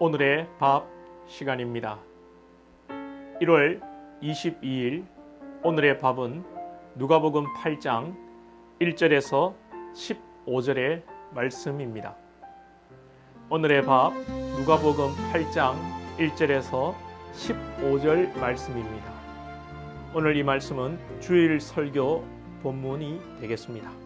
오늘의 밥 시간입니다. 1월 22일 오늘의 밥은 누가복음 8장 1절에서 15절의 말씀입니다. 오늘의 밥 누가복음 8장 1절에서 15절 말씀입니다. 오늘 이 말씀은 주일 설교 본문이 되겠습니다.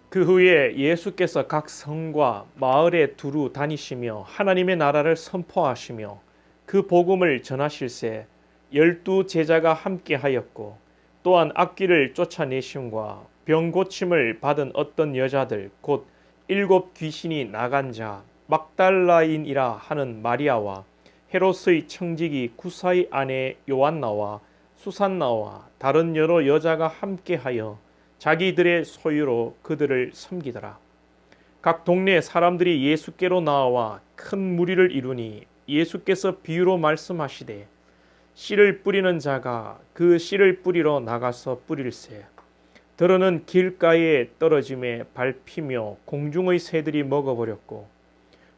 그 후에 예수께서 각 성과 마을에 두루 다니시며 하나님의 나라를 선포하시며 그 복음을 전하실새 12 제자가 함께하였고 또한 악귀를 쫓아내심과 병 고침을 받은 어떤 여자들 곧 7 귀신이 나간 자 막달라인이라 하는 마리아와 헤롯의 청지기 구사의 아내 요한나와 수산나와 다른 여러 여자가 함께하여 자기들의 소유로 그들을 섬기더라. 각 동네 사람들이 예수께로 나와 큰 무리를 이루니 예수께서 비유로 말씀하시되 씨를 뿌리는 자가 그 씨를 뿌리러 나가서 뿌릴새 들어는 길가에 떨어짐에 밟히며 공중의 새들이 먹어버렸고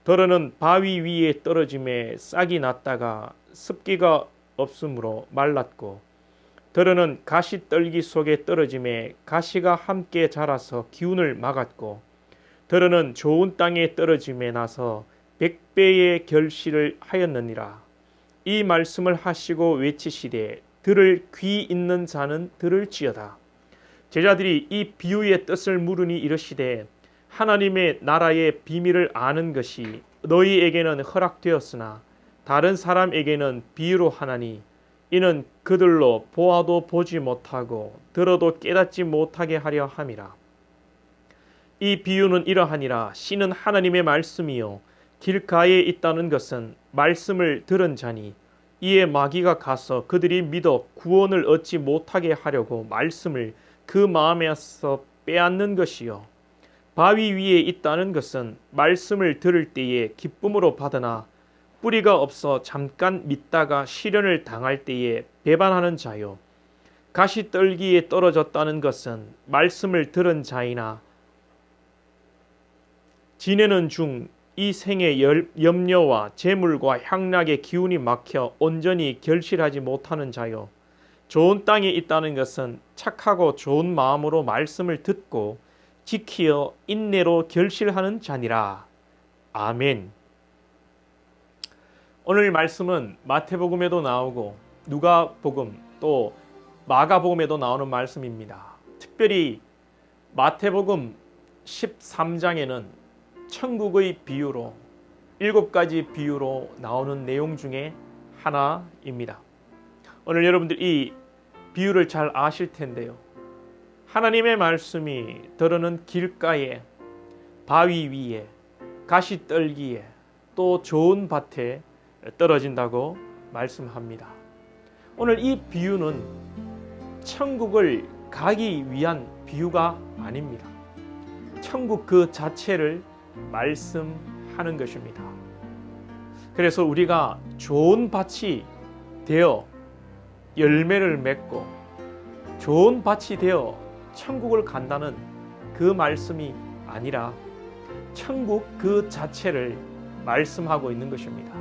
들어는 바위 위에 떨어짐에 싹이 났다가 습기가 없으므로 말랐고 들어는 가시떨기 속에 떨어짐에 가시가 함께 자라서 기운을 막았고 들어는 좋은 땅에 떨어짐에 나서 100배의 결실을 하였느니라. 이 말씀을 하시고 외치시되 들을 귀 있는 자는 들을지어다. 제자들이 이 비유의 뜻을 물으니 이르시되 하나님의 나라의 비밀을 아는 것이 너희에게는 허락되었으나 다른 사람에게는 비유로 하나니 이는 그들로 보아도 보지 못하고 들어도 깨닫지 못하게 하려 함이라. 이 비유는 이러하니라. 씨는 하나님의 말씀이요 길가에 있다는 것은 말씀을 들은 자니 이에 마귀가 가서 그들이 믿어 구원을 얻지 못하게 하려고 말씀을 그 마음에서 빼앗는 것이요 바위 위에 있다는 것은 말씀을 들을 때에 기쁨으로 받으나 뿌리가 없어 잠깐 믿다가 시련을 당할 때에 배반하는 자요 가시떨기에 떨어졌다는 것은 말씀을 들은 자이나 지내는 중 이 생의 염려와 재물과 향락의 기운이 막혀 온전히 결실하지 못하는 자요 좋은 땅에 있다는 것은 착하고 좋은 마음으로 말씀을 듣고 지키어 인내로 결실하는 자니라. 아멘. 오늘 말씀은 마태복음에도 나오고 누가복음 또 마가복음에도 나오는 말씀입니다. 특별히 마태복음 13장에는 천국의 비유로 7가지 비유로 나오는 내용 중에 하나입니다. 오늘 여러분들 이 비유를 잘 아실 텐데요. 하나님의 말씀이 들어는 길가에 바위 위에 가시떨기에 또 좋은 밭에 떨어진다고 말씀합니다. 오늘 이 비유는 천국을 가기 위한 비유가 아닙니다. 천국 그 자체를 말씀하는 것입니다. 그래서 우리가 좋은 밭이 되어 열매를 맺고 좋은 밭이 되어 천국을 간다는 그 말씀이 아니라 천국 그 자체를 말씀하고 있는 것입니다.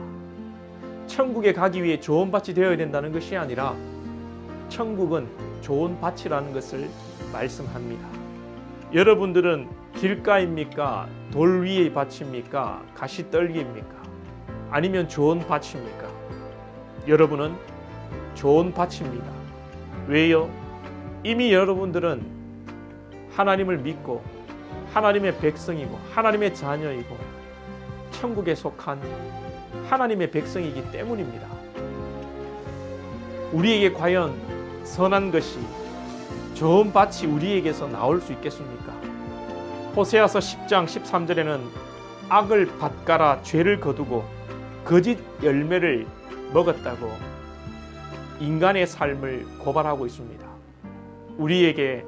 천국에 가기 위해 좋은 밭이 되어야 된다는 것이 아니라 천국은 좋은 밭이라는 것을 말씀합니다. 여러분들은 길가입니까? 돌 위의 밭입니까? 가시떨기입니까? 아니면 좋은 밭입니까? 여러분은 좋은 밭입니다. 왜요? 이미 여러분들은 하나님을 믿고 하나님의 백성이고 하나님의 자녀이고 천국에 속한 하나님의 백성이기 때문입니다. 우리에게 과연 선한 것이 좋은 밭이 우리에게서 나올 수 있겠습니까? 호세아서 10장 13절에는 악을 밭가라 죄를 거두고 거짓 열매를 먹었다고 인간의 삶을 고발하고 있습니다. 우리에게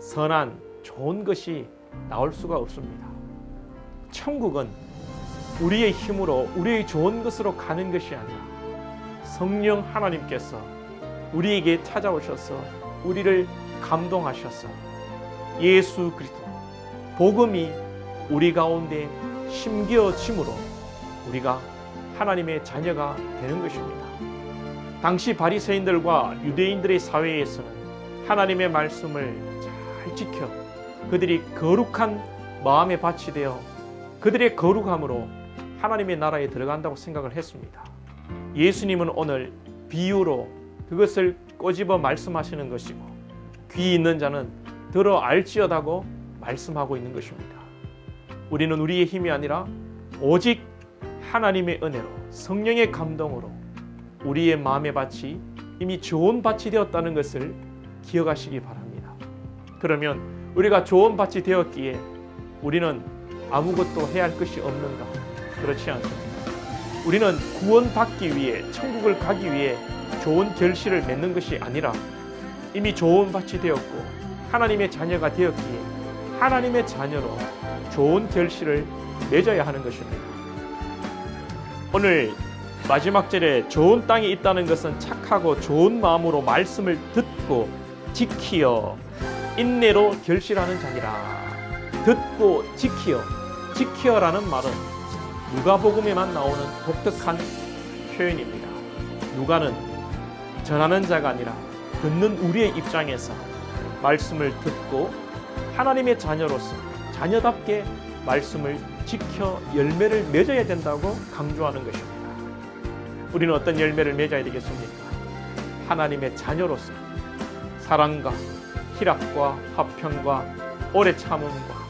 선한 좋은 것이 나올 수가 없습니다. 천국은 우리의 힘으로 우리의 좋은 것으로 가는 것이 아니라 성령 하나님께서 우리에게 찾아오셔서 우리를 감동하셔서 예수 그리스도 복음이 우리 가운데 심겨짐으로 우리가 하나님의 자녀가 되는 것입니다. 당시 바리새인들과 유대인들의 사회에서는 하나님의 말씀을 잘 지켜 그들이 거룩한 마음의 밭이 되어 그들의 거룩함으로 하나님의 나라에 들어간다고 생각을 했습니다. 예수님은 오늘 비유로 그것을 꼬집어 말씀하시는 것이고 귀 있는 자는 들어 알지어다고 말씀하고 있는 것입니다. 우리는 우리의 힘이 아니라 오직 하나님의 은혜로 성령의 감동으로 우리의 마음의 밭이 이미 좋은 밭이 되었다는 것을 기억하시기 바랍니다. 그러면 우리가 좋은 밭이 되었기에 우리는 아무것도 해야 할 것이 없는가? 그렇지 않습니다. 우리는 구원받기 위해 천국을 가기 위해 좋은 결실을 맺는 것이 아니라 이미 좋은 밭이 되었고 하나님의 자녀가 되었기에 하나님의 자녀로 좋은 결실을 맺어야 하는 것입니다. 오늘 마지막 절에 좋은 땅이 있다는 것은 착하고 좋은 마음으로 말씀을 듣고 지키어 인내로 결실하는 자니라. 듣고 지키어라는 말은 누가복음에만 나오는 독특한 표현입니다. 누가는 전하는 자가 아니라 듣는 우리의 입장에서 말씀을 듣고 하나님의 자녀로서 자녀답게 말씀을 지켜 열매를 맺어야 된다고 강조하는 것입니다. 우리는 어떤 열매를 맺어야 되겠습니까? 하나님의 자녀로서 사랑과 희락과 화평과 오래 참음과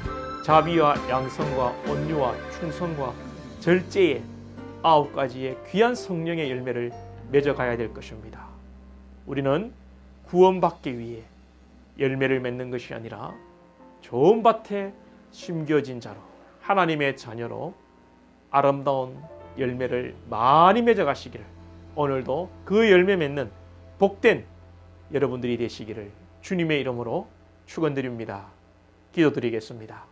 자비와 양성과 온유와 충성과 절제의 9가지의 귀한 성령의 열매를 맺어가야 될 것입니다. 우리는 구원받기 위해 열매를 맺는 것이 아니라 좋은 밭에 심겨진 자로 하나님의 자녀로 아름다운 열매를 많이 맺어가시기를 오늘도 그 열매 맺는 복된 여러분들이 되시기를 주님의 이름으로 축원드립니다. 기도드리겠습니다.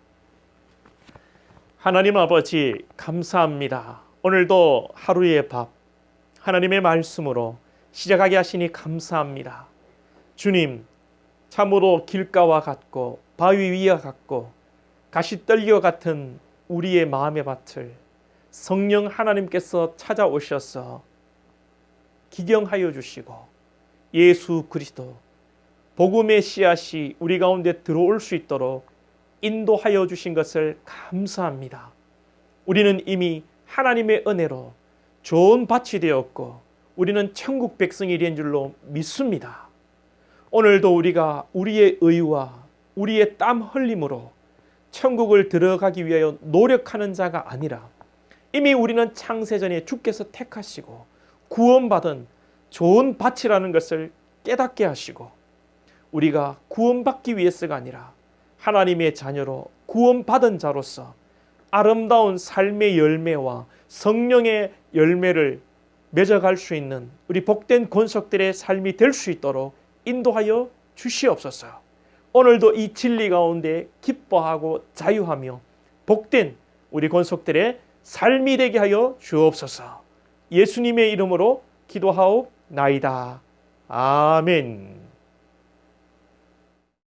하나님 아버지 감사합니다. 오늘도 하루의 밥 하나님의 말씀으로 시작하게 하시니 감사합니다. 주님 참으로 길가와 같고 바위 위와 같고 가시떨기와 같은 우리의 마음의 밭을 성령 하나님께서 찾아오셔서 기경하여 주시고 예수 그리스도 복음의 씨앗이 우리 가운데 들어올 수 있도록 인도하여 주신 것을 감사합니다. 우리는 이미 하나님의 은혜로 좋은 밭이 되었고 우리는 천국 백성이 된 줄로 믿습니다. 오늘도 우리가 우리의 의와 우리의 땀 흘림으로 천국을 들어가기 위하여 노력하는 자가 아니라 이미 우리는 창세전에 주께서 택하시고 구원받은 좋은 밭이라는 것을 깨닫게 하시고 우리가 구원받기 위해서가 아니라 하나님의 자녀로 구원받은 자로서 아름다운 삶의 열매와 성령의 열매를 맺어갈 수 있는 우리 복된 권속들의 삶이 될 수 있도록 인도하여 주시옵소서. 오늘도 이 진리 가운데 기뻐하고 자유하며 복된 우리 권속들의 삶이 되게 하여 주옵소서. 예수님의 이름으로 기도하옵나이다. 아멘.